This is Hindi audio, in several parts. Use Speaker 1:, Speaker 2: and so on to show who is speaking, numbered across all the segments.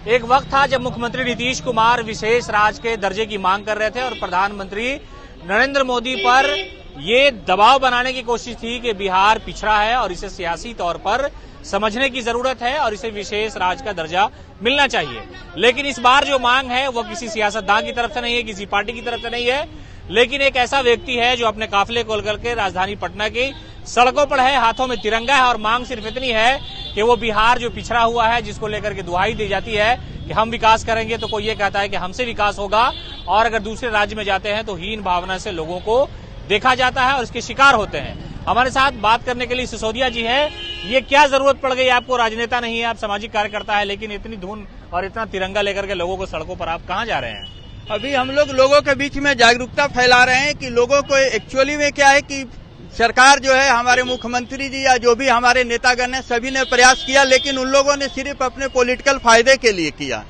Speaker 1: एक वक्त था जब मुख्यमंत्री नीतीश कुमार विशेष राज्य के दर्जे की मांग कर रहे थे और प्रधानमंत्री नरेंद्र मोदी पर ये दबाव बनाने की कोशिश थी कि बिहार पिछड़ा है और इसे सियासी तौर पर समझने की जरूरत है और इसे विशेष राज्य का दर्जा मिलना चाहिए। लेकिन इस बार जो मांग है वो किसी सियासतदान की तरफ से नहीं है, किसी पार्टी की तरफ से नहीं है, लेकिन एक ऐसा व्यक्ति है जो अपने काफिले को लेकर के राजधानी पटना की सड़कों पर है, हाथों में तिरंगा है और मांग सिर्फ इतनी है कि वो बिहार जो पिछड़ा हुआ है, जिसको लेकर के दुहाई दी जाती है कि हम विकास करेंगे, तो कोई ये कहता है कि हमसे विकास होगा, और अगर दूसरे राज्य में जाते हैं तो हीन भावना से लोगों को देखा जाता है और इसके शिकार होते हैं। हमारे साथ बात करने के लिए सिसोदिया जी है। ये क्या जरूरत पड़ गई आपको? राजनेता नहीं है, आप सामाजिक कार्यकर्ता है, लेकिन इतनी धुन और इतना तिरंगा लेकर के लोगों को सड़कों पर आप कहाँ जा रहे हैं?
Speaker 2: अभी हम लोग लोगों के बीच में जागरूकता फैला रहे हैं कि लोगों को एक्चुअली में क्या है कि सरकार जो है, हमारे मुख्यमंत्री जी या जो भी हमारे नेतागण हैं, सभी ने प्रयास किया, लेकिन उन लोगों ने सिर्फ अपने पॉलिटिकल फायदे के लिए किया।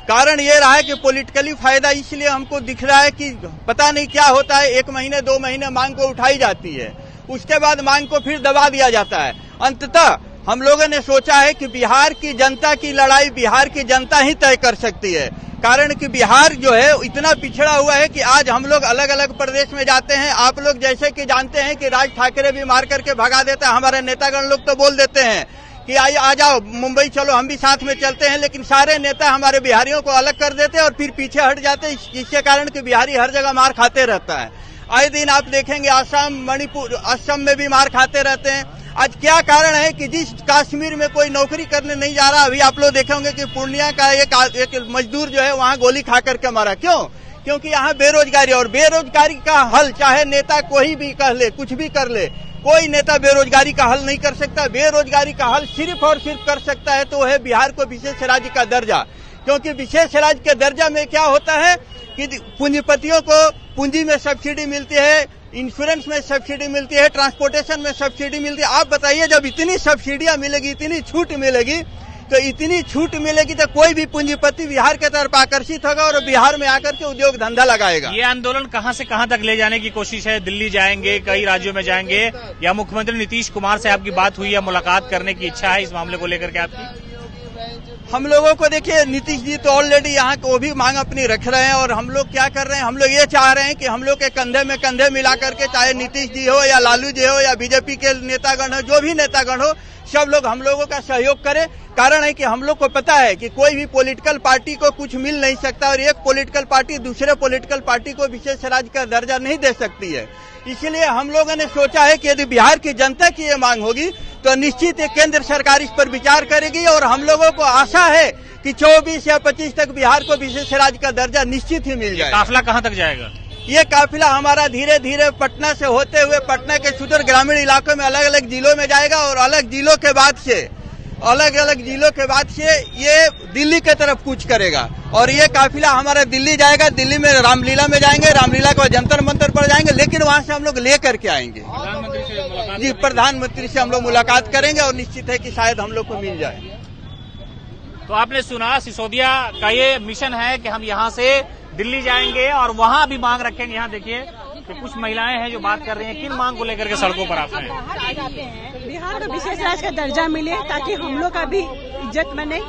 Speaker 2: कारण ये रहा है कि पॉलिटिकली फायदा इसलिए हमको दिख रहा है कि पता नहीं क्या होता है, 1 महीने 2 महीने मांग को उठाई जाती है, उसके बाद मांग को फिर दबा दिया जाता है। अंततः हम लोगों ने सोचा है कि बिहार की जनता की लड़ाई बिहार की जनता ही तय कर सकती है। कारण कि बिहार जो है इतना पिछड़ा हुआ है कि आज हम लोग अलग अलग प्रदेश में जाते हैं। आप लोग जैसे कि जानते हैं कि राज ठाकरे भी मार करके भगा देता है, हमारे नेतागण लोग तो बोल देते हैं कि आ जाओ मुंबई चलो, हम भी साथ में चलते हैं, लेकिन सारे नेता हमारे बिहारियों को अलग कर देते हैं और फिर पीछे हट जाते हैं, जिसके कारण कि बिहारी हर जगह मार खाते रहता है। आए दिन आप देखेंगे असम, मणिपुर, असम में भी मार खाते रहते हैं। आज क्या कारण है कि जिस कश्मीर में कोई नौकरी करने नहीं जा रहा, अभी आप लोग देखेंगे कि पूर्णिया का एक मजदूर जो है वहाँ गोली खा करके मारा। क्यों? क्योंकि यहाँ बेरोजगारी, और बेरोजगारी का हल चाहे नेता कोई भी कह ले, कुछ भी कर ले, कोई नेता बेरोजगारी का हल नहीं कर सकता। बेरोजगारी का हल सिर्फ और सिर्फ कर सकता है तो है बिहार को विशेष राज्य का दर्जा। क्योंकि विशेष राज्य के दर्जा में क्या होता है कि पूंजीपतियों को पूंजी में सब्सिडी मिलती है, इंश्योरेंस में सब्सिडी मिलती है, ट्रांसपोर्टेशन में सब्सिडी मिलती है। आप बताइए, जब इतनी सब्सिडियां मिलेगी, इतनी छूट मिलेगी, तो इतनी छूट मिलेगी तो कोई भी पूंजीपति बिहार के तरफ आकर्षित होगा और बिहार में आकर के उद्योग धंधा लगाएगा।
Speaker 1: ये आंदोलन कहां से कहां तक ले जाने की कोशिश है? दिल्ली जाएंगे, कई राज्यों में जाएंगे, या मुख्यमंत्री नीतीश कुमार से आपकी बात हुई या मुलाकात करने की इच्छा है इस मामले को लेकर के आपकी?
Speaker 2: हम लोगों को देखिए, नीतीश जी तो ऑलरेडी यहाँ को भी मांग अपनी रख रहे हैं और हम लोग क्या कर रहे हैं, हम लोग ये चाह रहे हैं कि हम लोग के कंधे में कंधे मिला करके, चाहे नीतीश जी हो या लालू जी हो या बीजेपी के नेतागण हो, जो भी नेतागण हो, सब लोग हम लोगों का सहयोग करें। कारण है कि हम लोग को पता है कि कोई भी पॉलिटिकल पार्टी को कुछ मिल नहीं सकता और एक पॉलिटिकल पार्टी दूसरे पॉलिटिकल पार्टी को विशेष राज्य का दर्जा नहीं दे सकती है। इसलिए हम लोगों ने सोचा है कि यदि बिहार की जनता की ये मांग होगी तो निश्चित केंद्र सरकार इस पर विचार करेगी और हम लोगों को आशा है कि 24 या 25 तक बिहार को विशेष राज्य का दर्जा निश्चित ही मिल जाएगा।
Speaker 1: काफिला कहां तक जाएगा?
Speaker 2: ये काफिला हमारा धीरे धीरे पटना से होते हुए पटना के सुदूर ग्रामीण इलाकों में अलग अलग जिलों में जाएगा और अलग जिलों के बाद से ये दिल्ली के तरफ कूच करेगा। और ये काफिला हमारा दिल्ली जाएगा, दिल्ली में रामलीला में जाएंगे, रामलीला को जंतर मंतर पर जाएंगे, लेकिन वहां से हम लोग ले करके आएंगे। प्रधानमंत्री से हम लोग मुलाकात करेंगे और निश्चित है कि शायद हम लोग को मिल जाए।
Speaker 1: तो आपने सुना, सिसोदिया का ये मिशन है कि हम यहाँ से दिल्ली जाएंगे और वहां भी मांग रखेंगे। यहाँ देखिए कि कुछ महिलाएं हैं जो बात कर रही हैं, किन मांग को लेकर के सड़कों पर आते हैं?
Speaker 3: बिहार को विशेष राज्य का दर्जा मिले ताकि हम लोग का भी इज्जत बने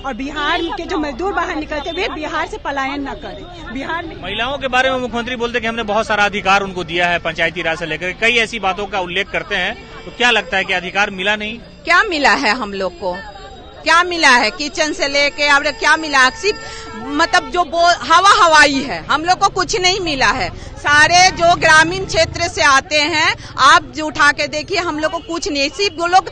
Speaker 3: और बिहार के जो मजदूर बाहर निकलते हुए बिहार से पलायन न करें। बिहार में
Speaker 1: महिलाओं के बारे में मुख्यमंत्री बोलते कि हमने बहुत सारा अधिकार उनको दिया है, पंचायती राज से लेकर कई ऐसी बातों का उल्लेख करते हैं। तो क्या लगता है कि अधिकार मिला नहीं?
Speaker 4: क्या मिला है हम लोग को? क्या मिला है? किचन से लेके अब क्या मिला? सिर्फ मतलब जो हवाई है, हम लोग को कुछ नहीं मिला है। सारे जो ग्रामीण क्षेत्र से आते हैं, आप जो उठा के देखिए, हम लोग को कुछ नहीं। सिर्फ वो लोग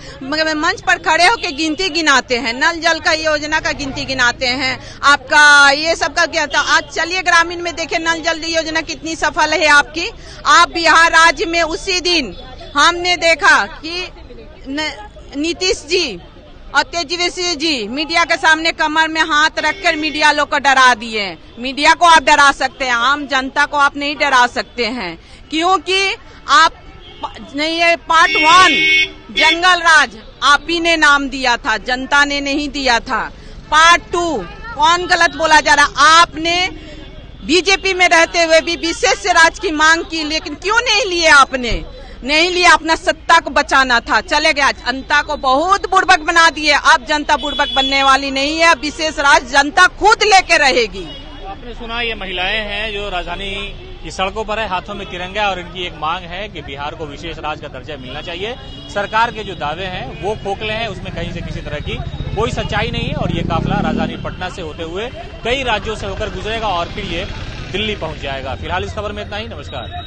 Speaker 4: मंच पर खड़े होकर गिनती गिनाते हैं, नल जल का योजना का गिनती गिनाते हैं, आपका ये सब का क्या था। आज चलिए ग्रामीण में देखिए नल जल योजना कितनी सफल है आपकी। आप बिहार राज्य में उसी दिन हमने देखा कि नीतीश जी और तेजस्वी जी मीडिया के सामने कमर में हाथ रखकर मीडिया लोग को डरा दिए। मीडिया को आप डरा सकते हैं, आम जनता को आप नहीं डरा सकते हैं, क्योंकि आप नहीं, ये पार्ट 1 जंगल राज आप ही ने नाम दिया था, जनता ने नहीं दिया था। पार्ट 2 कौन गलत बोला जा रहा? आपने बीजेपी में रहते हुए भी विशेष राज्य की मांग की, लेकिन क्यों नहीं लिए आपने? नहीं लिया, अपना सत्ता को बचाना था, चले गया। जनता को बहुत बुड़बक बना दिए। अब जनता बुड़बक बनने वाली नहीं है। विशेष राज जनता खुद लेके रहेगी।
Speaker 1: आपने सुना ये महिलाएं हैं जो राजधानी की सड़कों पर है, हाथों में तिरंगा, और इनकी एक मांग है कि बिहार को विशेष राज्य का दर्जा मिलना चाहिए। सरकार के जो दावे हैं वो खोखले हैं, उसमें कहीं से किसी तरह की कोई सच्चाई नहीं है। और ये काफिला राजधानी पटना से होते हुए कई राज्यों से होकर गुजरेगा और फिर ये दिल्ली पहुंच जाएगा। फिलहाल इस खबर में इतना ही। नमस्कार।